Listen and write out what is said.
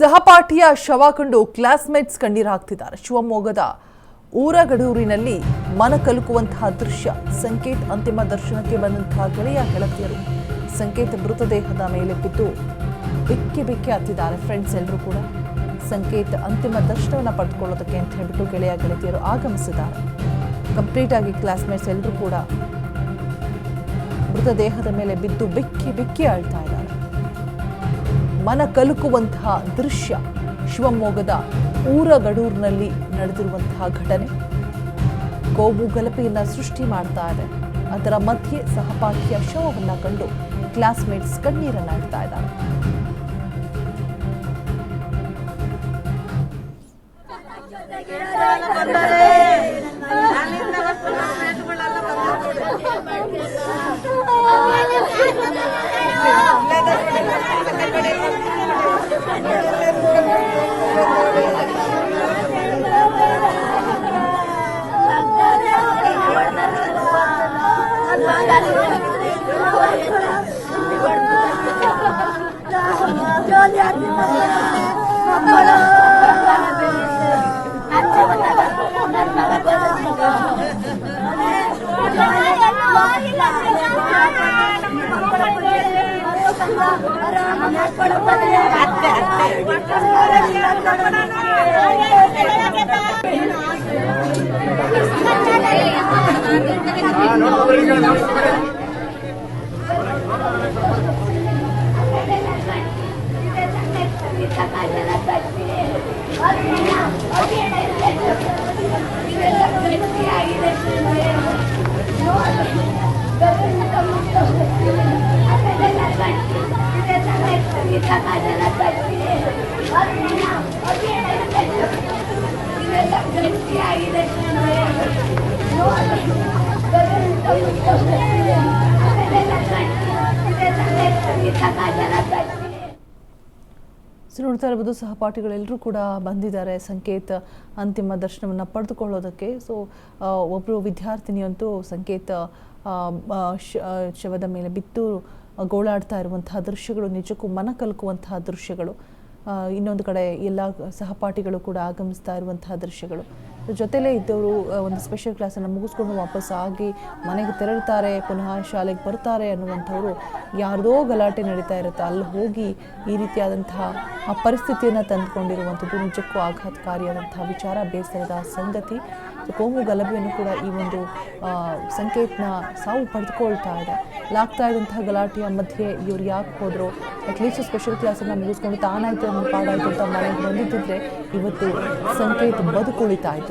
ಸಹಪಾಠಿಯ ಶವ ಕಂಡು ಕ್ಲಾಸ್ಮೇಟ್ಸ್ ಕಣ್ಣೀರು ಹಾಕ್ತಿದ್ದಾರೆ. ಶಿವಮೊಗ್ಗದ ಊರಗಡೂರಿನಲ್ಲಿ ಮನ ಕಲುಕುವಂತಹ ದೃಶ್ಯ. ಸಂಕೇತ್ ಅಂತಿಮ ದರ್ಶನಕ್ಕೆ ಬಂದಂತಹ ಗೆಳೆಯ ಗೆಳತಿಯರು ಸಂಕೇತ್ ಮೃತದೇಹದ ಮೇಲೆ ಬಿದ್ದು ಬಿಕ್ಕಿ ಹತ್ತಿದ್ದಾರೆ. ಫ್ರೆಂಡ್ಸ್ ಎಲ್ಲರೂ ಕೂಡ ಸಂಕೇತ್ ಅಂತಿಮ ದರ್ಶನವನ್ನು ಪಡೆದುಕೊಳ್ಳೋದಕ್ಕೆ ಅಂತ ಹೇಳ್ಬಿಟ್ಟು ಗೆಳೆಯ ಗೆಳತಿಯರು ಆಗಮಿಸಿದ್ದಾರೆ. ಕಂಪ್ಲೀಟ್ ಆಗಿ ಕ್ಲಾಸ್ಮೇಟ್ಸ್ ಎಲ್ಲರೂ ಕೂಡ ಮೃತದೇಹದ ಮೇಲೆ ಬಿದ್ದು ಬಿಕ್ಕಿ ಅಳ್ತಾ ಇದ್ದಾರೆ. ಮನ ಕಲುಕುವಂತಹ ದೃಶ್ಯ. ಶಿವಮೊಗ್ಗದ ಊರಗಡೂರಿನಲ್ಲಿ ನಡೆದಿರುವಂತಹ ಘಟನೆ ಕೋಮು ಗಲಭೆಯನ್ನ ಸೃಷ್ಟಿ ಮಾಡ್ತಾ ಇದೆ. ಅದರ ಮಧ್ಯೆ ಸಹಪಾಠಿಯ ಶವವನ್ನ ಕಂಡು ಕ್ಲಾಸ್ಮೇಟ್ಸ್ ಕಣ್ಣೀರನ್ನ ಇಡ್ತಾ ಇದ್ದಾರೆ. ನೋಡ್ತಾ ಇರಬಹುದು, ಸಹಪಾಠಿಗಳೆಲ್ಲರೂ ಕೂಡ ಬಂದಿದ್ದಾರೆ ಸಂಕೇತ್ ಅಂತಿಮ ದರ್ಶನವನ್ನು ಪಡೆದುಕೊಳ್ಳೋದಕ್ಕೆ. ಸೊ ಒಬ್ಬರು ವಿದ್ಯಾರ್ಥಿನಿಯಂತೂ ಸಂಕೇತ್ ಶವದ ಮೇಲೆ ಬಿದ್ದು ಗೋಳಾಡ್ತಾ ಇರುವಂತಹ ದೃಶ್ಯಗಳು ನಿಜಕ್ಕೂ ಮನ ಕಲಕುವಂತಹ ದೃಶ್ಯಗಳು. ಇನ್ನೊಂದು ಕಡೆ ಎಲ್ಲ ಸಹಪಾಠಿಗಳು ಕೂಡ ಆಗಮಿಸ್ತಾ ಇರುವಂತಹ ದೃಶ್ಯಗಳು. ಜೊತೆಲೇ ಇದ್ದವರು ಒಂದು ಸ್ಪೆಷಲ್ ಕ್ಲಾಸನ್ನು ಮುಗಿಸ್ಕೊಂಡು ವಾಪಸ್ ಆಗಿ ಮನೆಗೆ ತೆರಳುತ್ತಾರೆ, ಪುನಃ ಶಾಲೆಗೆ ಬರ್ತಾರೆ ಅನ್ನುವಂಥವ್ರು ಯಾರ್ದೋ ಗಲಾಟೆ ನಡೀತಾ ಇರುತ್ತೆ, ಅಲ್ಲಿ ಹೋಗಿ ಈ ರೀತಿಯಾದಂತಹ ಆ ಪರಿಸ್ಥಿತಿಯನ್ನು ತಂದುಕೊಂಡಿರುವಂಥದ್ದು ನಿಜಕ್ಕೂ ಆಘಾತಕಾರಿಯಾದಂತಹ ವಿಚಾರ, ಬೇಸರದ ಸಂಗತಿ. ಕೋಮು ಗಲಭೆಯನ್ನು ಕೂಡ ಈ ಒಂದು ಸಂಕೇತ್ನ ಸಾವು ಪಡೆದುಕೊಳ್ತಾ ಇದೆ. ಲಾಗ್ತಾ ಇದ್ದಂತಹ ಗಲಾಟೆಯ ಮಧ್ಯೆ ಇವ್ರು ಯಾಕೆ ಹೋದ್ರು, ಅಟ್ಲೀಸ್ಟ್ ಸ್ಪೆಷಲ್ ಕ್ಲಾಸನ್ನು ಮುಗಿಸ್ಕೊಂಡು ತಾನಾಯ್ತು ಅನ್ನೋ ಪಾಡಾಯ್ತು ಅಂತ ಮನೆಗೆ ಬಂದಿದ್ದಿದ್ರೆ ಇವತ್ತು ಸಂಕೇತ್ ಬದುಕುಳಿತಾ ಇದ್ರು.